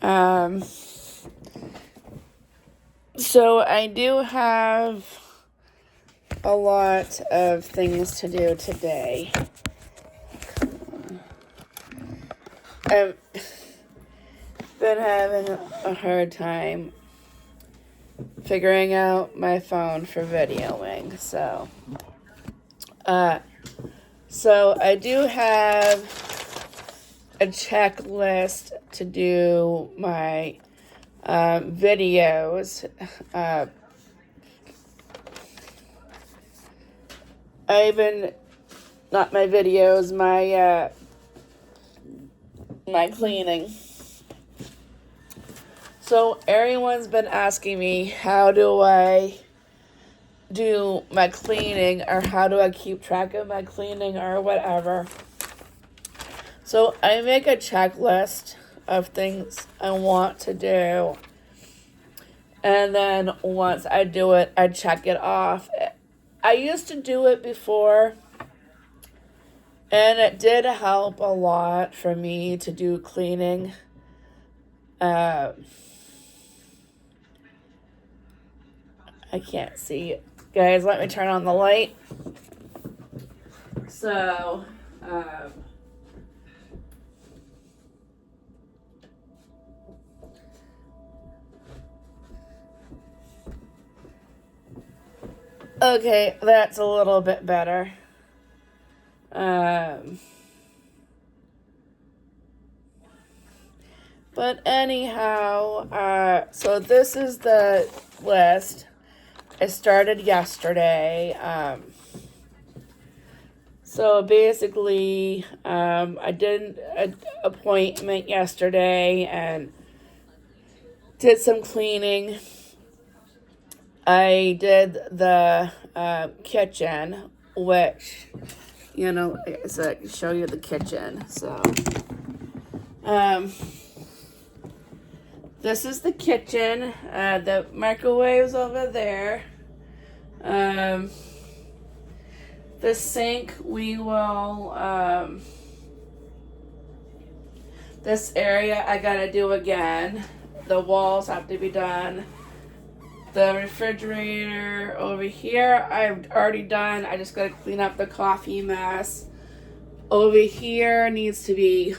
Um, so I do have a lot of things to do today. I've been having a hard time figuring out my phone for videoing, so I do have a checklist to do my videos. Not my videos, my cleaning. So everyone's been asking me, how do I do my cleaning, or how do I keep track of my cleaning, or whatever. So I make a checklist of things I want to do, and then once I do it, I check it off. I used to do it before, and it did help a lot for me to do cleaning. I can't see. Guys, let me turn on the light. So, okay, that's a little bit better. But anyhow, so this is the list. I started yesterday. So basically, I did an appointment yesterday and did some cleaning. I did the kitchen, which, so I can show you the kitchen. So, this is the kitchen. The microwave's over there. The sink, we will, this area I gotta do again. The walls have to be done. The refrigerator over here, I've already done. I just gotta clean up the coffee mess. Over here is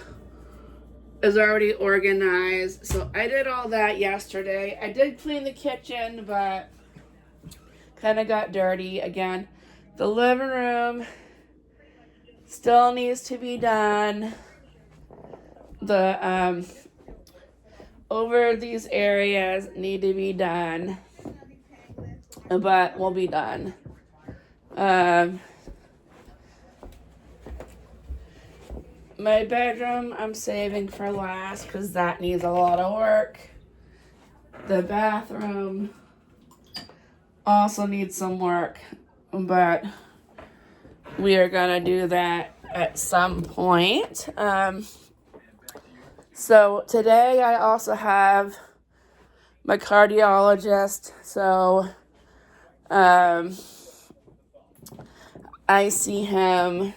already organized. So I did all that yesterday. I did clean the kitchen, but kind of got dirty again. The living room still needs to be done. The over these areas need to be done, but we'll be done. My bedroom I'm saving for last because that needs a lot of work. The bathroom also needs some work, but we are gonna do that at some point. So today I also have my cardiologist, so I see him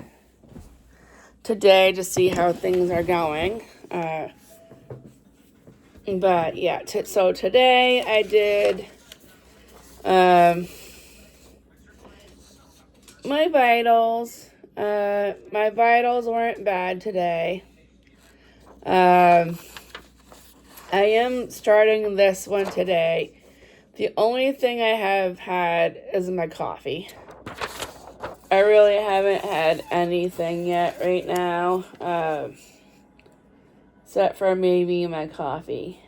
today to see how things are going. But yeah, so today I did my vitals. My vitals weren't bad today. I am starting this one today. The only thing I have had is my coffee. I really haven't had anything yet right now, except for maybe my coffee,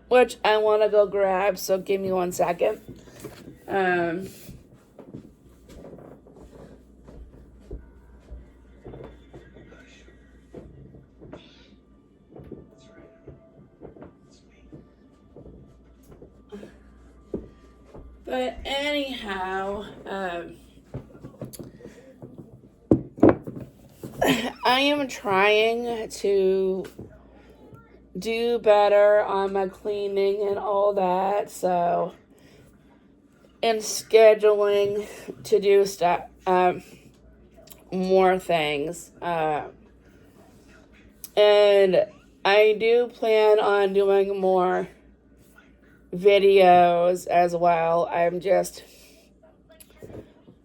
which I want to go grab, so give me 1 second. But anyhow, I am trying to do better on my cleaning and all that, so, and scheduling to do stuff, more things. And I do plan on doing more videos as well. I'm just,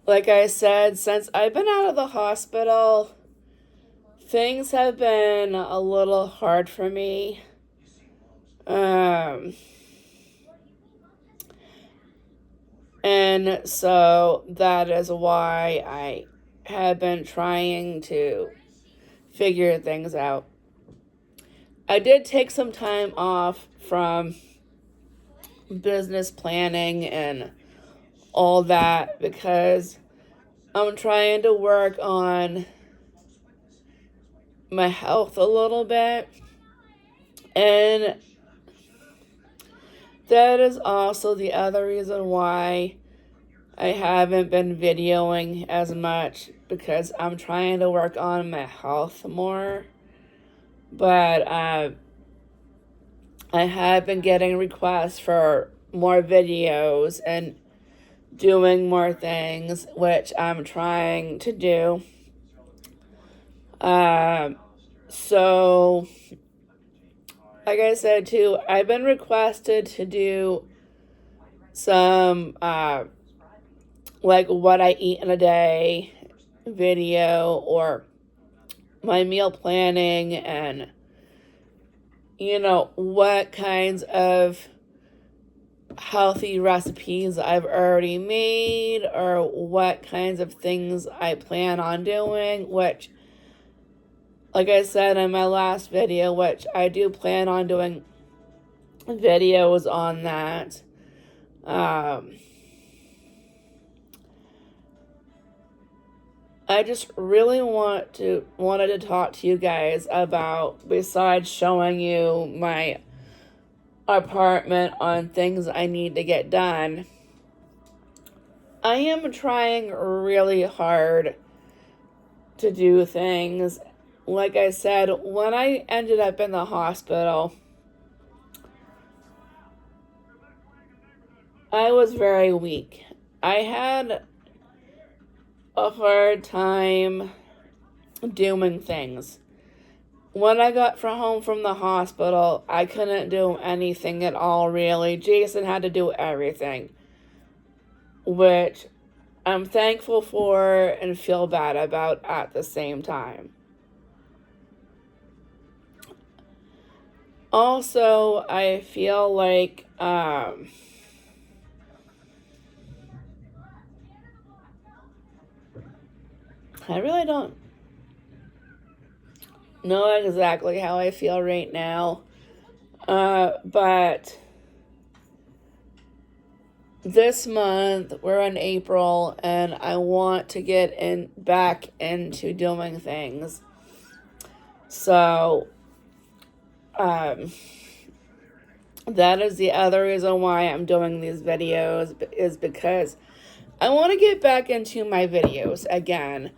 like I said, since I've been out of the hospital, things have been a little hard for me. And so that is why I have been trying to figure things out. I did take some time off from business planning and all that because I'm trying to work on my health a little bit. And that is also the other reason why I haven't been videoing as much, because I'm trying to work on my health more. But I have been getting requests for more videos and doing more things, which I'm trying to do. So, like I said too, I've been requested to do some, like what I eat in a day video, or my meal planning, and, what kinds of healthy recipes I've already made, or what kinds of things I plan on doing, which, like I said in my last video, which I do plan on doing videos on that. I just really wanted to talk to you guys about, besides showing you my apartment on things I need to get done, I am trying really hard to do things. Like I said, when I ended up in the hospital, I was very weak. I had a hard time doing things. When I got home from the hospital, I couldn't do anything at all, really. Jason had to do everything, which I'm thankful for and feel bad about at the same time. Also, I feel like I really don't know exactly how I feel right now, but this month, we're in April, and I want to get back into doing things. So, that is the other reason why I'm doing these videos, is because I want to get back into my videos again.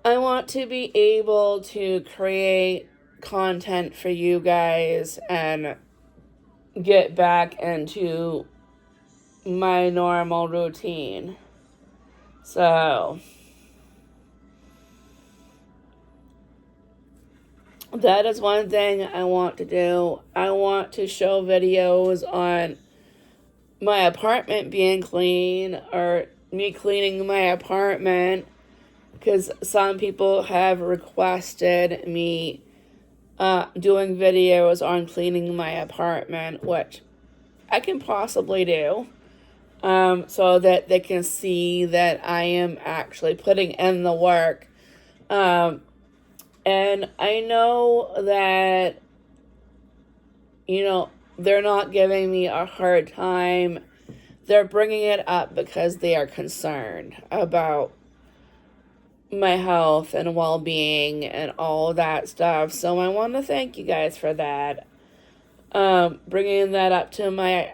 I want to be able to create content for you guys and get back into my normal routine. So, that is one thing I want to do. I want to show videos on my apartment being clean, or me cleaning my apartment, because some people have requested me doing videos on cleaning my apartment, which I can possibly do, so that they can see that I am actually putting in the work. And I know that, they're not giving me a hard time. They're bringing it up because they are concerned about my health and well-being and all that stuff. So I want to thank you guys for that. Bringing that up to my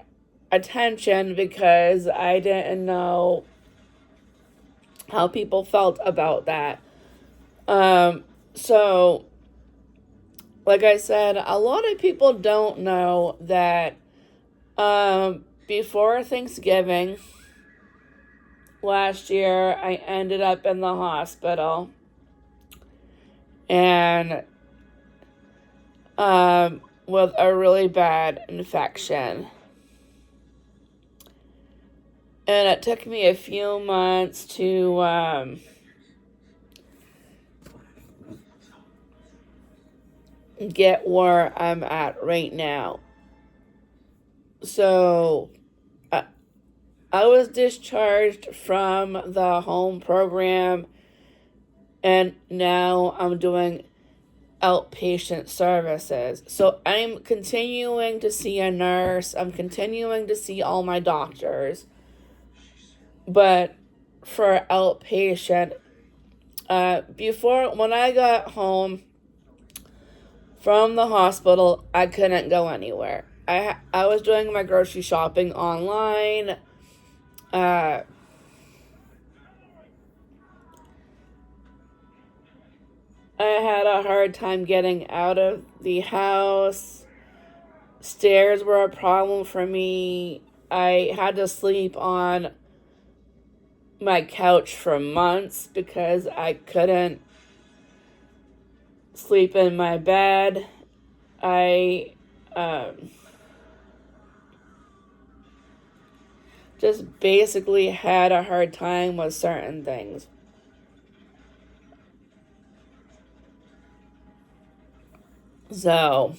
attention, because I didn't know how people felt about that. So, like I said, a lot of people don't know that before Thanksgiving last year, I ended up in the hospital, and with a really bad infection. And it took me a few months to get where I'm at right now. So I was discharged from the home program, and now I'm doing outpatient services. So I'm continuing to see a nurse, I'm continuing to see all my doctors, but for outpatient, before, when I got home from the hospital, I couldn't go anywhere. I was doing my grocery shopping online. I had a hard time getting out of the house. Stairs were a problem for me. I had to sleep on my couch for months because I couldn't sleep in my bed. I just basically had a hard time with certain things. So,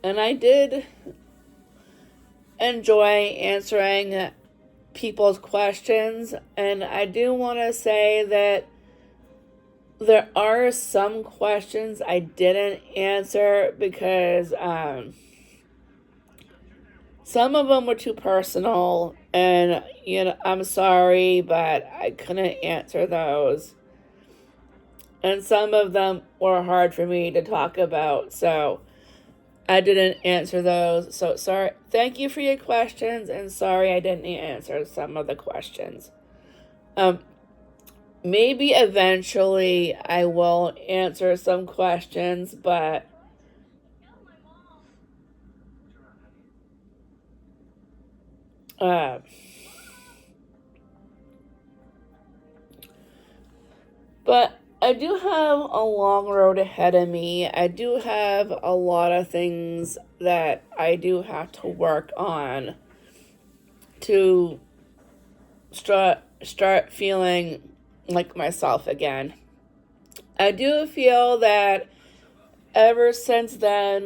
and I did enjoy answering people's questions, and I do want to say that there are some questions I didn't answer because some of them were too personal, and I'm sorry, but I couldn't answer those. And some of them were hard for me to talk about, so I didn't answer those. So sorry. Thank you for your questions, and sorry I didn't answer some of the questions. Maybe eventually I will answer some questions, but I do have a long road ahead of me. I do have a lot of things that I do have to work on to start feeling like myself again. I do feel that ever since then,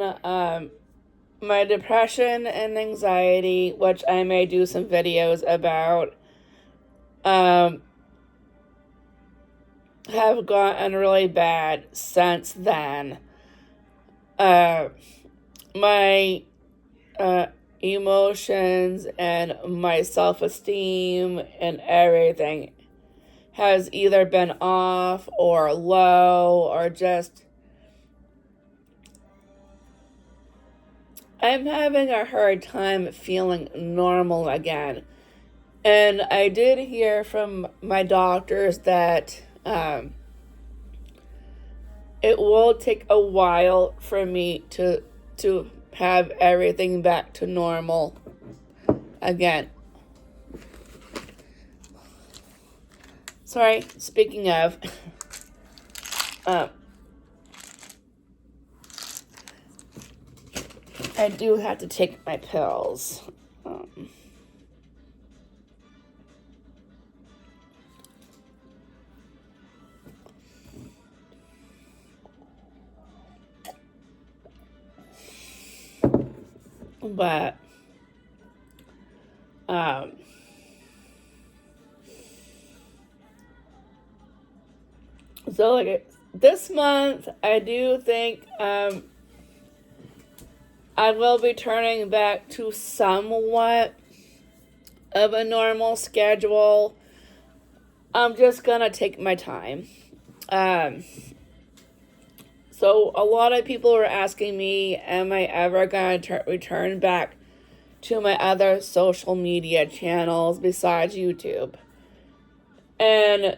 my depression and anxiety, which I may do some videos about, have gotten really bad since then. My emotions and my self-esteem and everything has either been off or low, or just I'm having a hard time feeling normal again. And I did hear from my doctors that it will take a while for me to have everything back to normal again. Sorry, speaking of, I do have to take my pills. But so like this month, I do think I will be turning back to somewhat of a normal schedule. I'm just gonna take my time. So a lot of people were asking me, am I ever going to return back to my other social media channels besides YouTube? And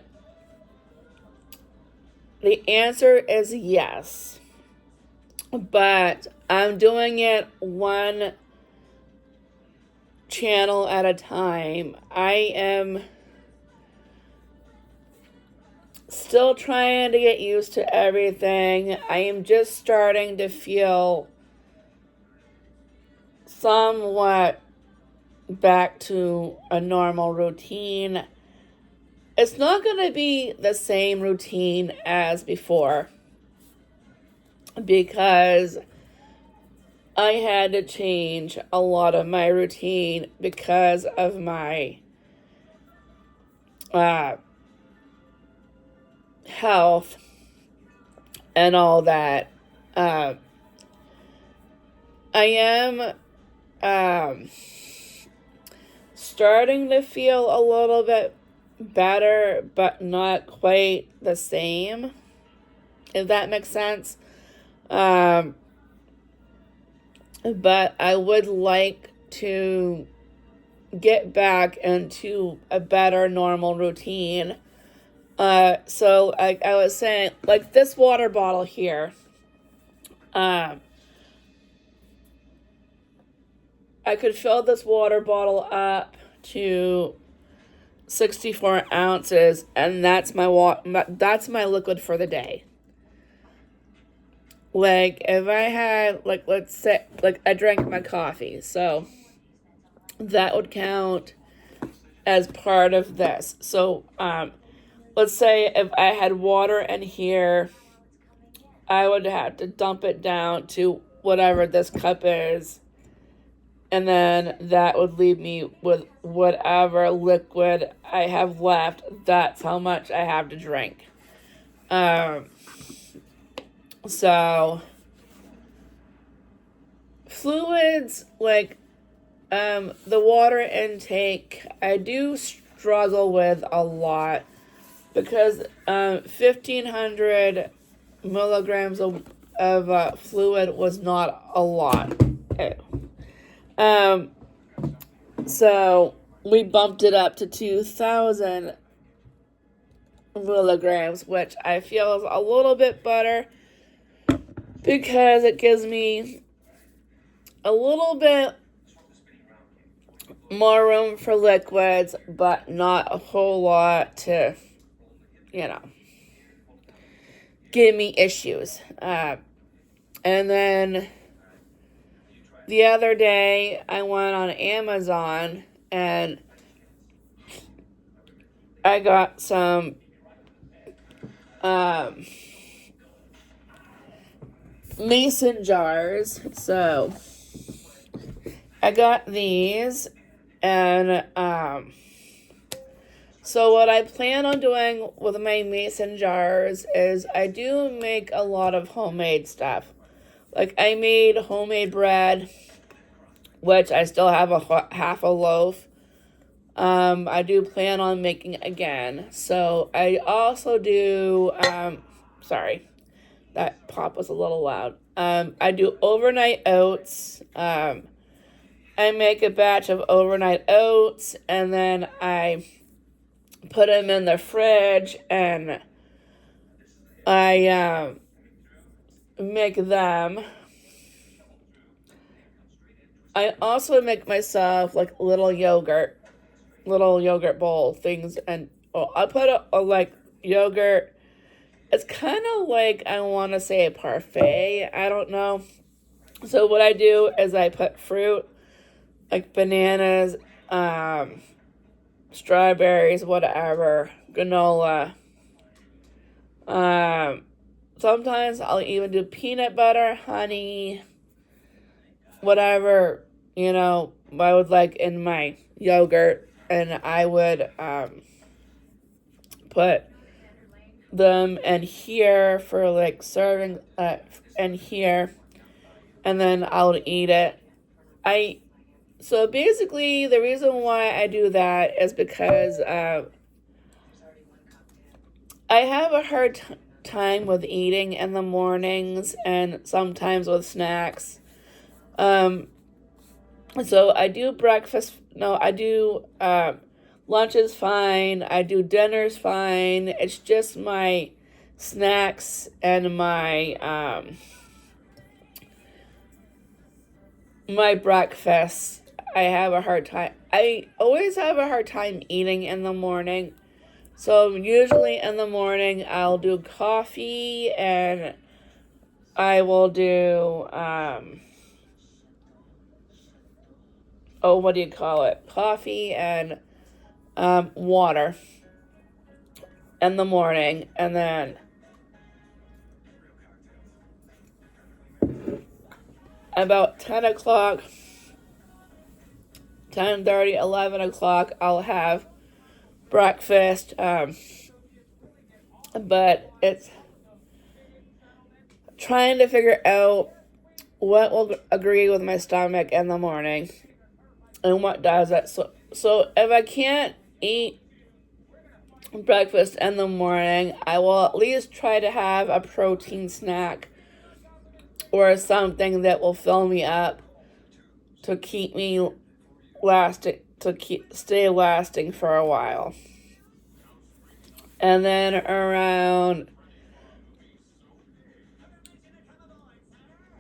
the answer is yes. But I'm doing it one channel at a time. I am still trying to get used to everything. I am just starting to feel somewhat back to a normal routine. It's not going to be the same routine as before because I had to change a lot of my routine because of my health and all that. I am starting to feel a little bit better, but not quite the same, if that makes sense. But I would like to get back into a better normal routine. So I was saying, like this water bottle here, I could fill this water bottle up to 64 ounces, and that's my liquid for the day. Like if I had, like, let's say, like I drank my coffee, so that would count as part of this. So let's say if I had water in here, I would have to dump it down to whatever this cup is, and then that would leave me with whatever liquid I have left. That's how much I have to drink. So fluids, like the water intake, I do struggle with a lot because 1,500 milligrams of fluid was not a lot. So we bumped it up to 2,000 milligrams, which I feel is a little bit better because it gives me a little bit more room for liquids, but not a whole lot to, give me issues. And then the other day I went on Amazon and I got some mason jars. So I got these, and so what I plan on doing with my mason jars is I do make a lot of homemade stuff. Like I made homemade bread, which I still have half a loaf. I do plan on making again. So I also do, sorry, that pop was a little loud. I do overnight oats. I make a batch of overnight oats, and then I put them in the fridge, and I make them. I also make myself like little yogurt bowl things, and I put a like yogurt. It's kind of like, I want to say, a parfait. I don't know. So what I do is I put fruit, like bananas, strawberries, whatever, granola. Sometimes I'll even do peanut butter, honey, whatever, I would like in my yogurt. And I would put them in here for like serving in here, and then I'll eat it. So basically the reason why I do that is because I have a hard time with eating in the mornings and sometimes with snacks. So I do breakfast. No, I do lunch is fine. I do dinner's fine. It's just my snacks and my my breakfast. I have a hard time. I always have a hard time eating in the morning. So usually in the morning I'll do coffee, and I will do what do you call it? Coffee and water in the morning, and then about 10 o'clock, 10:30, 11 o'clock, I'll have breakfast. But it's trying to figure out what will agree with my stomach in the morning and what does it. So if I can't eat breakfast in the morning, I will at least try to have a protein snack or something that will fill me up to keep me stay lasting for a while. And then around,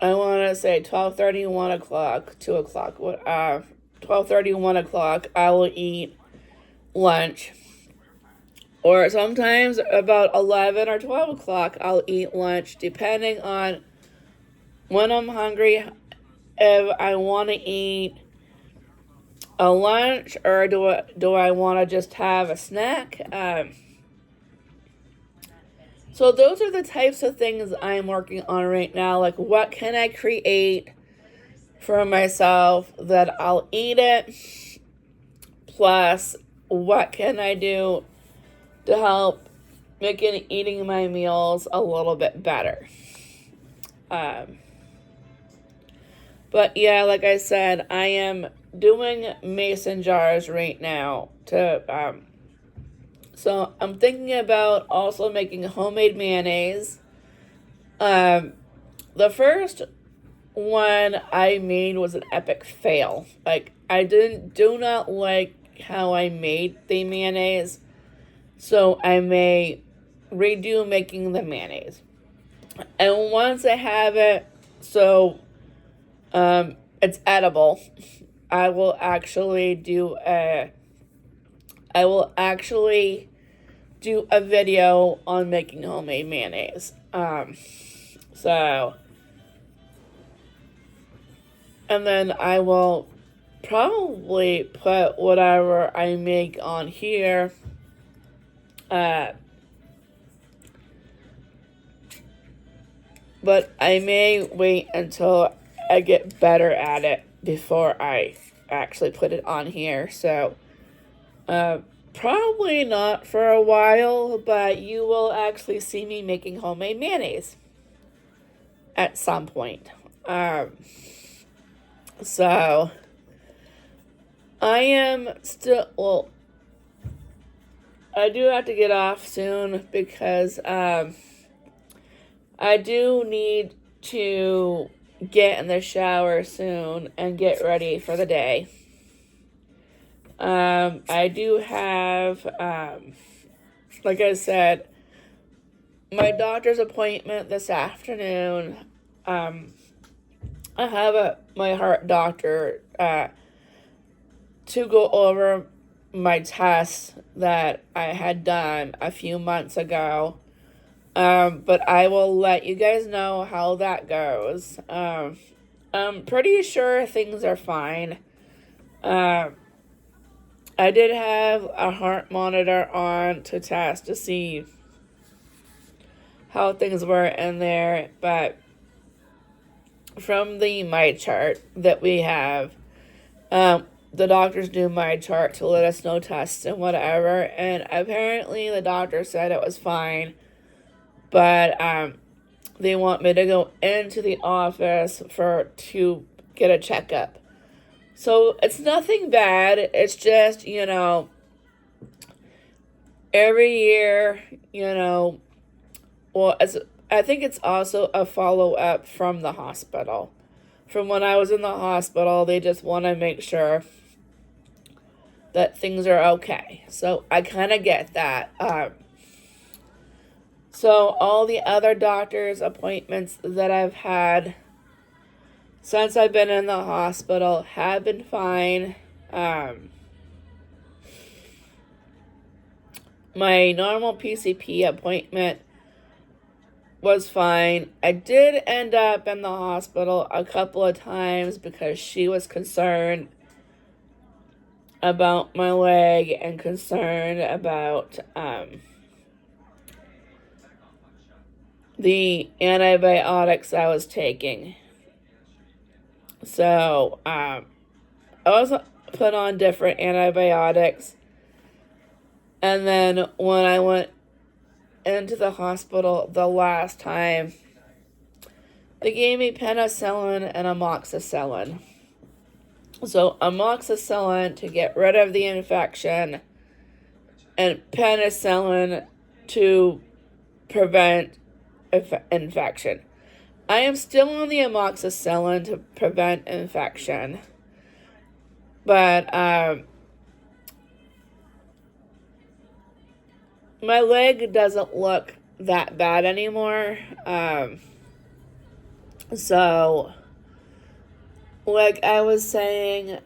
I want to say 12:30, 1 o'clock, 2 o'clock, 12:30, 1 o'clock, I will eat lunch. Or sometimes about 11 or 12 o'clock, I'll eat lunch, depending on when I'm hungry, if I want to eat a lunch or do I want to just have a snack. So those are the types of things I'm working on right now. Like, what can I create for myself that I'll eat it? Plus, what can I do to help making eating my meals a little bit better? But yeah, like I said, I am doing mason jars right now so I'm thinking about also making homemade mayonnaise. The first one I made was an epic fail. Like, I do not like how I made the mayonnaise, so I may redo making the mayonnaise. And once I have it, so it's edible, I will actually do a video on making homemade mayonnaise. And then I will probably put whatever I make on here. But I may wait until I get better at it before I actually put it on here. So, probably not for a while, but you will actually see me making homemade mayonnaise at some point. So, I am still, I do have to get off soon because, I do need to get in the shower soon and get ready for the day. I do have, like I said, my doctor's appointment this afternoon. I have my heart doctor to go over my tests that I had done a few months ago. But I will let you guys know how that goes. I'm pretty sure things are fine. I did have a heart monitor on to test to see how things were in there, but from the my chart that we have, the doctors do my chart to let us know tests and whatever, and apparently the doctor said it was fine. But they want me to go into the office to get a checkup. So it's nothing bad. It's just, every year, well, I think it's also a follow-up from the hospital. From when I was in the hospital, they just want to make sure that things are okay. So I kind of get that. So all the other doctor's appointments that I've had since I've been in the hospital have been my normal PCP appointment was fine. I did end up in the hospital a couple of times because she was concerned about my leg and concerned about the antibiotics I was taking. So I was put on different antibiotics, and then when I went into the hospital the last time, they gave me penicillin and amoxicillin. So amoxicillin to get rid of the infection, and penicillin to prevent infection. I am still on the amoxicillin to prevent infection, but my leg doesn't look that bad anymore. So, like I was saying,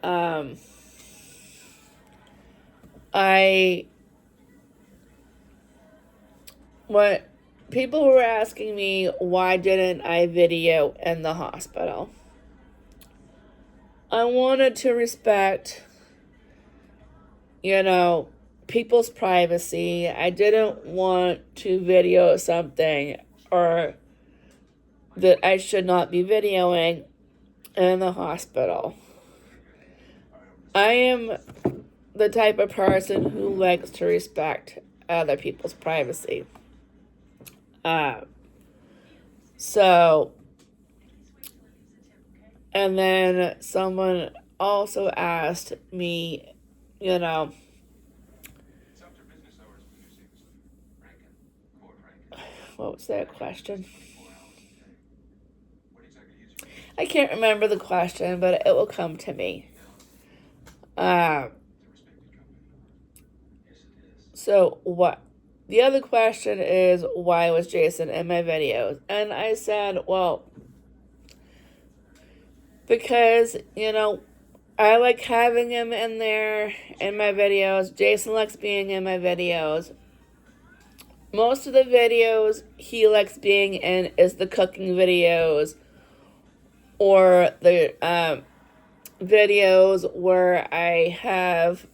what people were asking me, why didn't I video in the hospital? I wanted to respect, people's privacy. I didn't want to video something or that I should not be videoing in the hospital. I am the type of person who likes to respect other people's privacy. And then someone also asked me, what was that question? I can't remember the question, but it will come to me. So what? The other question is, why was Jason in my videos? And I said, well, because, I like having him in there in my videos. Jason likes being in my videos. Most of the videos he likes being in is the cooking videos or the videos where I have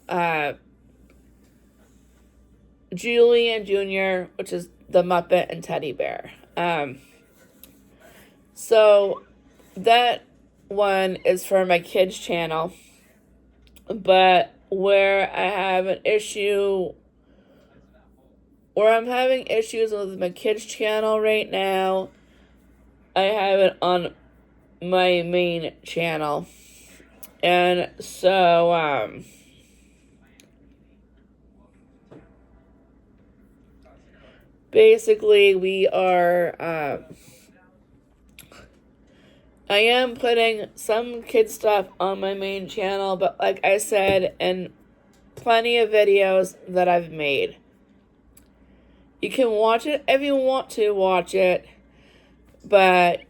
Julie and Junior, which is the Muppet and Teddy Bear. So that one is for my kids' channel. But where I have an issue, where I'm having issues with my kids' channel right now, I have it on my main channel. And so, basically we are, I am putting some kid stuff on my main channel, but like I said, in plenty of videos that I've made. You can watch it if you want to watch it, but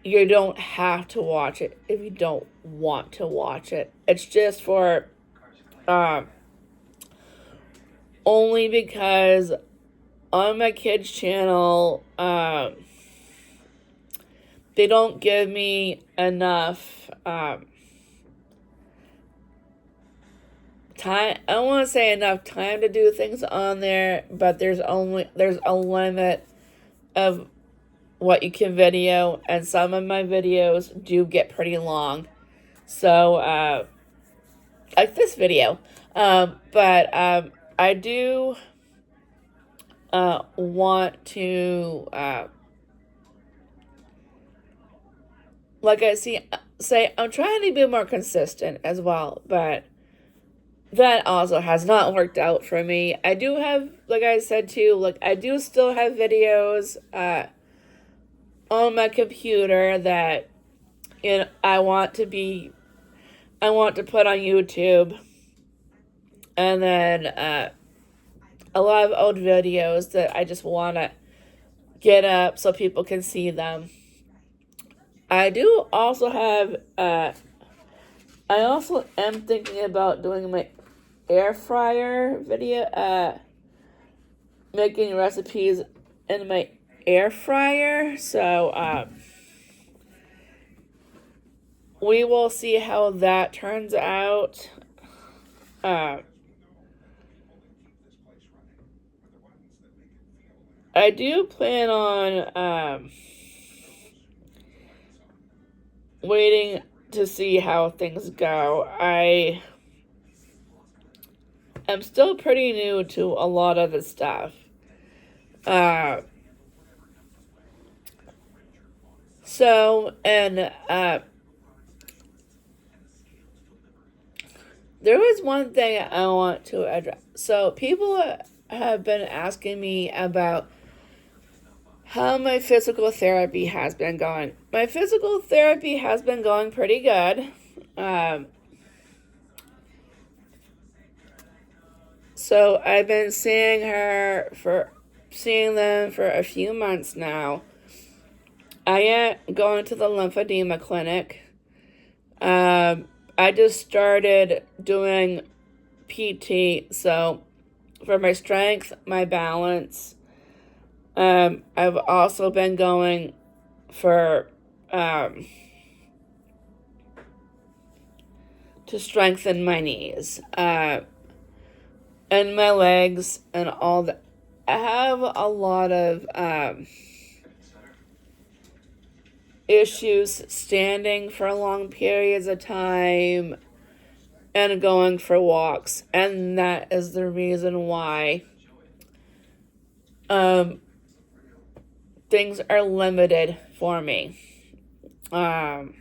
you don't have to watch it if you don't want to watch it. It's just for, only because on my kids' channel, they don't give me enough time. I don't want to say enough time to do things on there, but there's a limit of what you can video, and some of my videos do get pretty long. So, like this video. But I do want to like I say, I'm trying to be more consistent as well, but that also has not worked out for me. I do have, like I said too, I do still have videos on my computer that I want to put on YouTube, and then a lot of old videos that I just want to get up so people can see them. I do also have, I also am thinking about doing my air fryer video, making recipes in my air fryer. So we will see how that turns out. I do plan on waiting to see how things go. I am still pretty new to a lot of the stuff. There was one thing I want to address. So people have been asking me about how my physical therapy has been going. My physical therapy has been going pretty good. So I've been seeing them for a few months now. I am going to the lymphedema clinic. I just started doing PT, so for my strength, my balance. I've also been going for to strengthen my knees and my legs and all that. I have a lot of issues standing for long periods of time and going for walks, and that is the reason why things are limited for me. I'm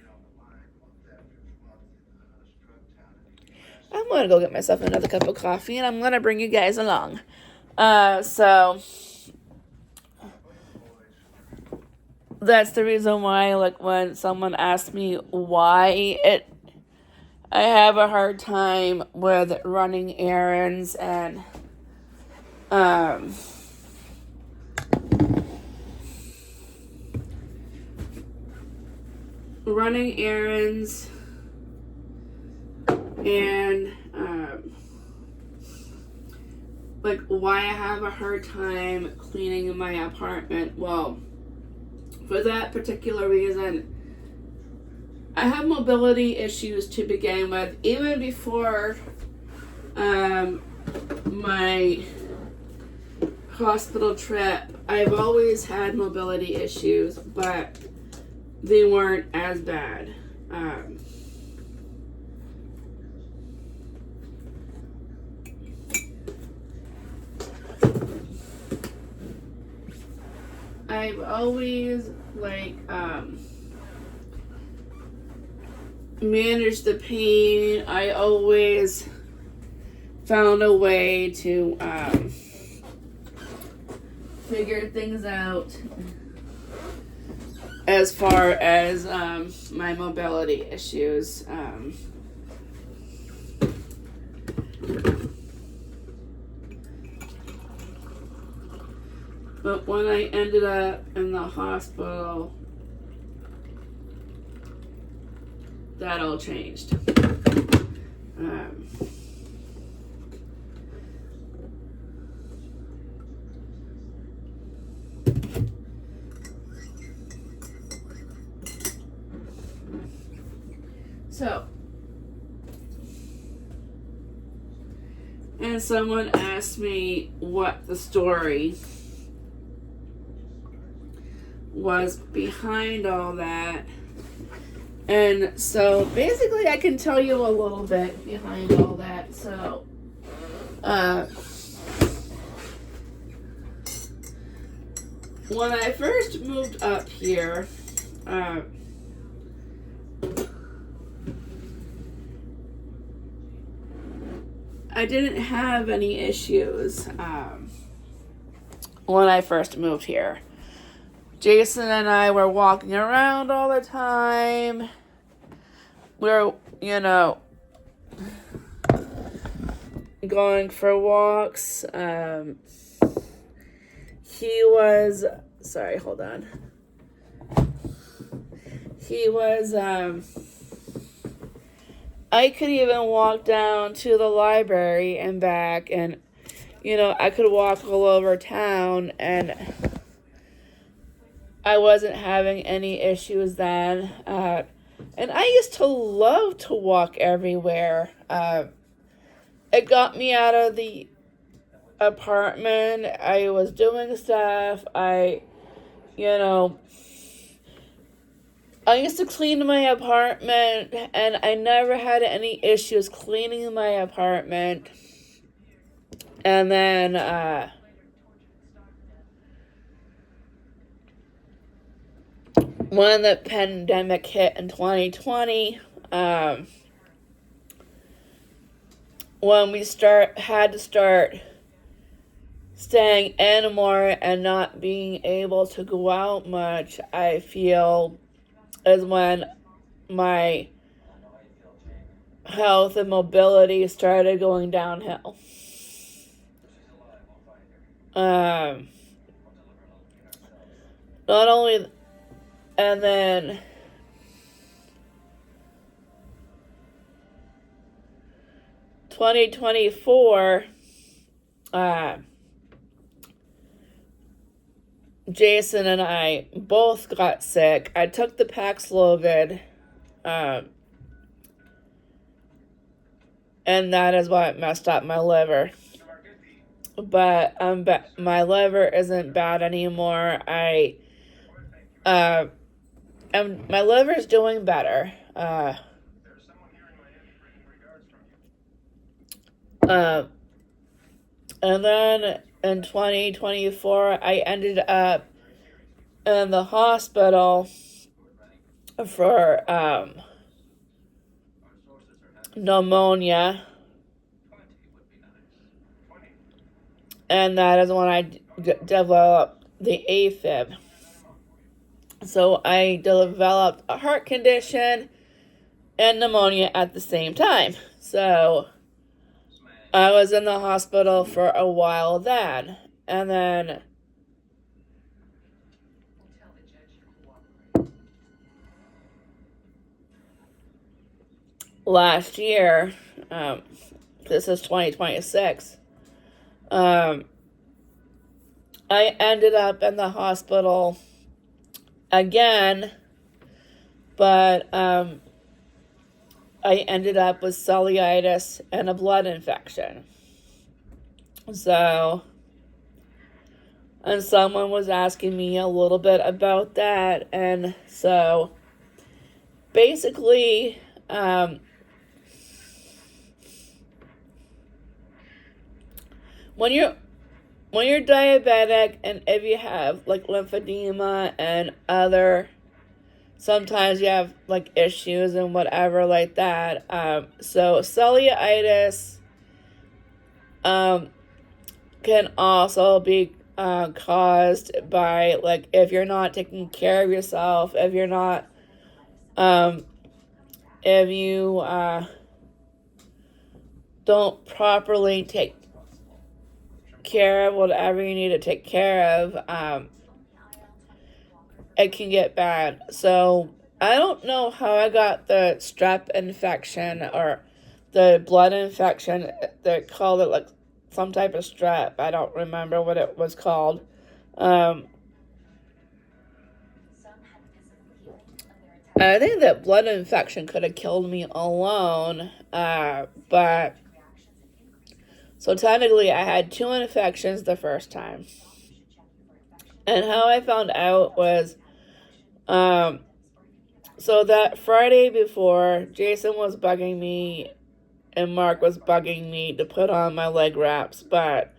gonna go get myself another cup of coffee, and I'm gonna bring you guys along. So that's the reason why, like, when someone asks me why I have a hard time with running errands and like why I have a hard time cleaning my apartment. Well, for that particular reason, I have mobility issues to begin with. Even before my hospital trip, I've always had mobility issues, but they weren't as bad. I've always managed the pain. I always found a way to figure things out as far as my mobility issues. But when I ended up in the hospital, that all changed. And someone asked me what the story was behind all that. And so basically I can tell you a little bit behind all that. So when I first moved up here, I didn't have any issues when I first moved here. Jason and I were walking around all the time. We're, going for walks. He was I could even walk down to the library and back, and I could walk all over town and I wasn't having any issues then. And I used to love to walk everywhere. It got me out of the apartment. I was doing stuff. You know, I used to clean my apartment, and I never had any issues cleaning my apartment. And then, when the pandemic hit in 2020, when we had to start staying in more and not being able to go out much, I feel is when my health and mobility started going downhill. Not only, and then 2024, Jason and I both got sick. I took the Paxlovid, and that is what messed up my liver. But my liver isn't bad anymore. My liver is doing better. And then in 2024, I ended up in the hospital for pneumonia. And that is when I developed the AFib. So I developed a heart condition and pneumonia at the same time. So I was in the hospital for a while then. And then last year, this is 2026, I ended up in the hospital again, but I ended up with cellulitis and a blood infection. So, and someone was asking me a little bit about that, and so basically, when you're diabetic and if you have like lymphedema and sometimes you have like issues and whatever like that. So cellulitis can also be caused by like if you're not taking care of yourself, if you're not if you don't properly take care of whatever you need to take care of, it can get bad. So I don't know how I got the strep infection or the blood infection. They called it like some type of strep. I don't remember what it was called. I think that blood infection could have killed me alone, but so technically I had 2 infections the first time. And how I found out was, so that Friday before, Jason was bugging me and Mark was bugging me to put on my leg wraps, but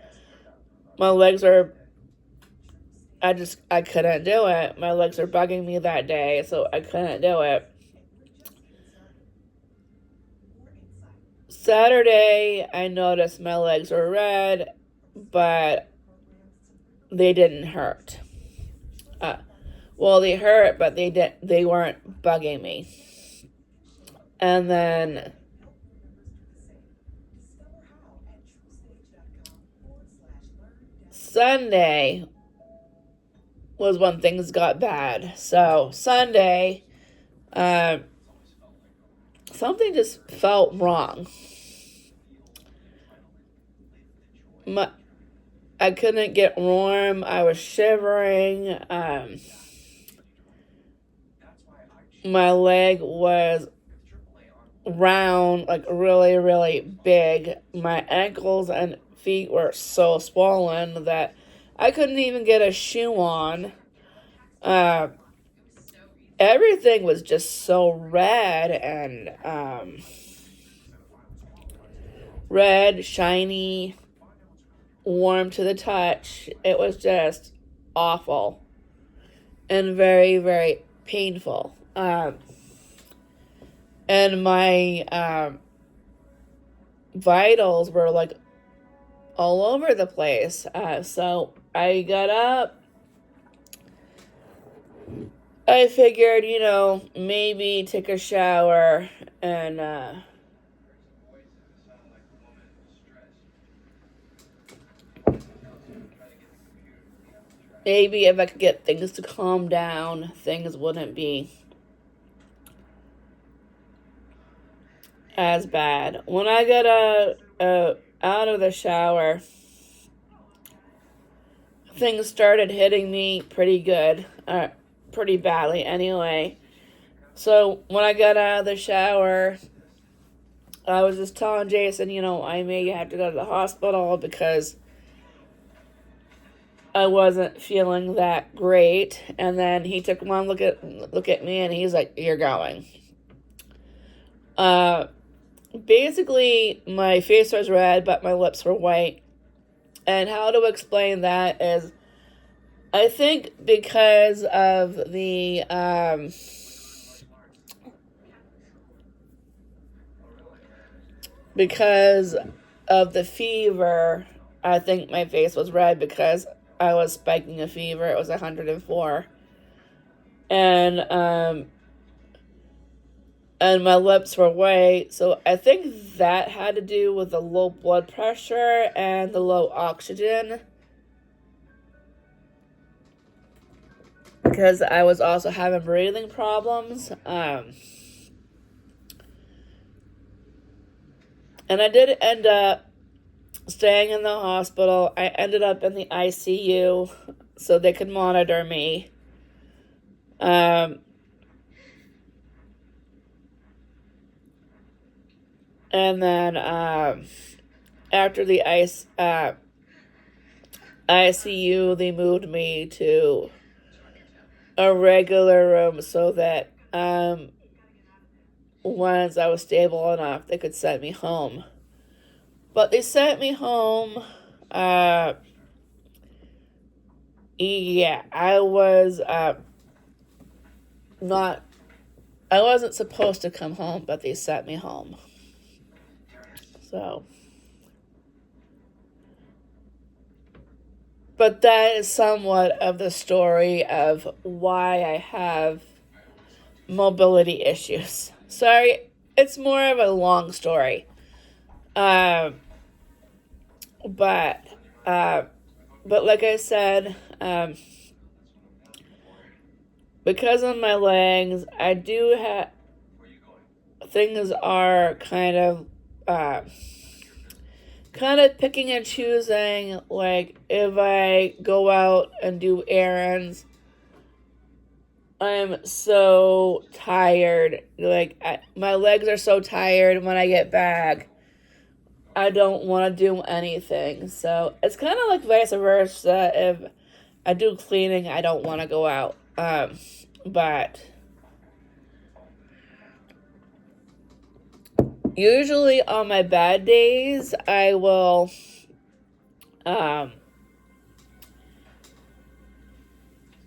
my legs are, I couldn't do it. My legs are bugging me that day, so I couldn't do it. Saturday, I noticed my legs were red, but they didn't hurt. Well, they hurt, but they weren't bugging me. And then Sunday was when things got bad. So Sunday, something just felt wrong. I couldn't get warm. I was shivering. My leg was round, like really, really big. My ankles and feet were so swollen that I couldn't even get a shoe on. Everything was just so red and red, shiny, warm to the touch. It was just awful and very, very painful. And my vitals were like all over the place. So I got up. I figured, maybe take a shower and maybe if I could get things to calm down, things wouldn't be as bad. When I got out of the shower, things started hitting me pretty good, pretty badly anyway. So when I got out of the shower, I was just telling Jason, I may have to go to the hospital because I wasn't feeling that great. And then he took one look at me and he's like, "You're going." Basically, my face was red, but my lips were white. And how to explain that is, I think because of the fever, I think my face was red because I was spiking a fever. It was 104. And my lips were white, so I think that had to do with the low blood pressure and the low oxygen. Because I was also having breathing problems. And I did end up staying in the hospital. I ended up in the ICU so they could monitor me. And then after the ICU, they moved me to a regular room so that once I was stable enough, they could send me home. But they sent me home. Yeah, I wasn't supposed to come home, but they sent me home. So, but that is somewhat of the story of why I have mobility issues. Sorry, it's more of a long story. But like I said, because of my legs, I do have, things are kind of picking and choosing. Like, if I go out and do errands, I'm so tired. Like, my legs are so tired when I get back. I don't want to do anything. So it's kind of like vice versa. If I do cleaning, I don't want to go out. But usually on my bad days, I will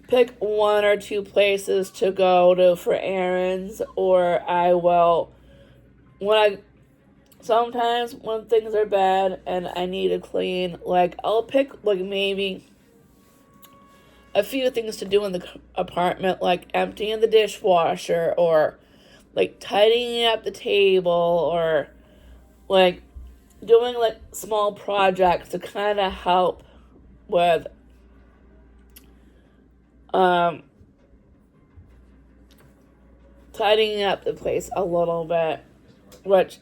pick one or two places to go to for errands, or I will, sometimes when things are bad and I need to clean, like, I'll pick, like, maybe a few things to do in the apartment, like emptying the dishwasher, or like tidying up the table, or like doing like small projects to kind of help with tidying up the place a little bit, which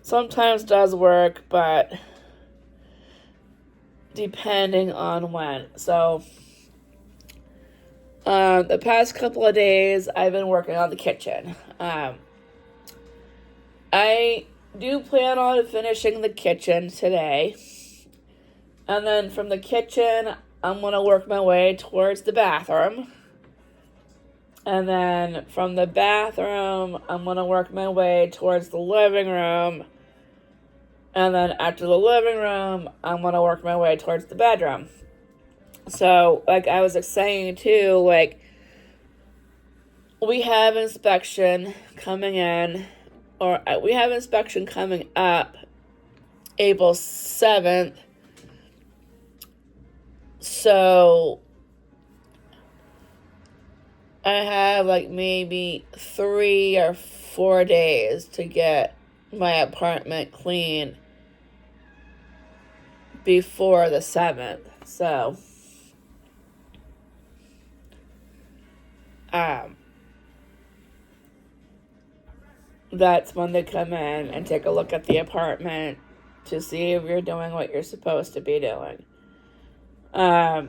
sometimes does work, but depending on when. So, the past couple of days, I've been working on the kitchen. I do plan on finishing the kitchen today. And then from the kitchen, I'm going to work my way towards the bathroom. And then from the bathroom, I'm going to work my way towards the living room. And then after the living room, I'm going to work my way towards the bedroom. So, like I was saying too, like, we have inspection coming in, or we have inspection coming up April 7th. So, I have like maybe 3 or 4 days to get my apartment clean before the 7th. So, that's when they come in and take a look at the apartment to see if you're doing what you're supposed to be doing. I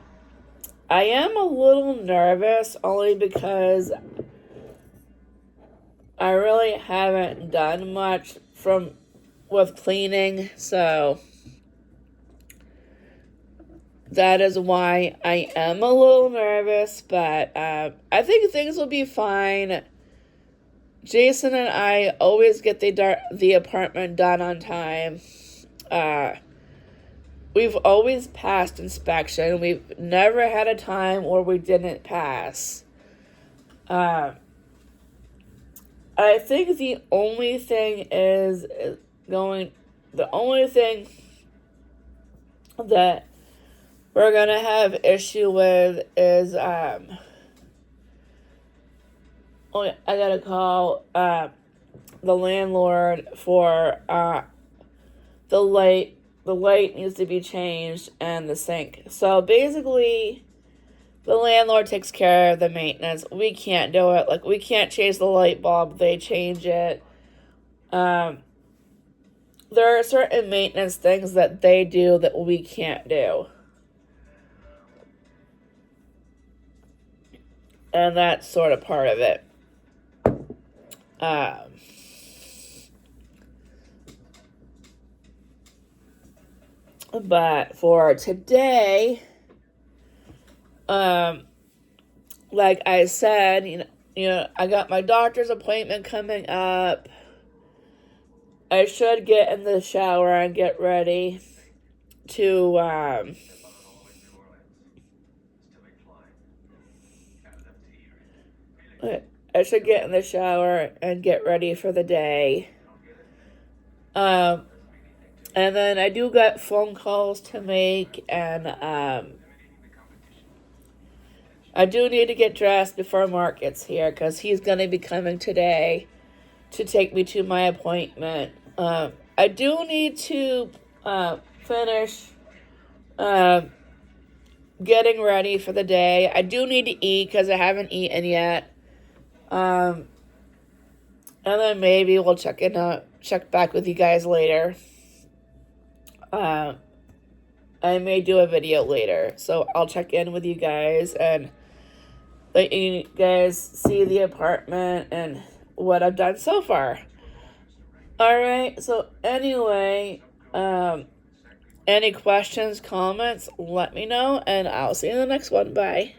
am a little nervous only because I really haven't done much with cleaning, so that is why I am a little nervous, but I think things will be fine. Jason and I always get the apartment done on time. We've always passed inspection. We've never had a time where we didn't pass. I think the only thing that we're gonna have issue with is I gotta call the landlord for the light. The light needs to be changed and the sink. So basically, the landlord takes care of the maintenance. We can't do it. Like, we can't change the light bulb. They change it. There are certain maintenance things that they do that we can't do. And that's sort of part of it. But for today, like I said, you know, I got my doctor's appointment coming up. I should get in the shower and get ready to, I should get in the shower and get ready for the day. And then I do got phone calls to make, and I do need to get dressed before Mark gets here, because he's going to be coming today to take me to my appointment. I do need to finish getting ready for the day. I do need to eat, because I haven't eaten yet. And then maybe we'll check back with you guys later. I may do a video later, so I'll check in with you guys and let you guys see the apartment and what I've done so far. Alright, so anyway, any questions, comments, let me know, and I'll see you in the next one. Bye.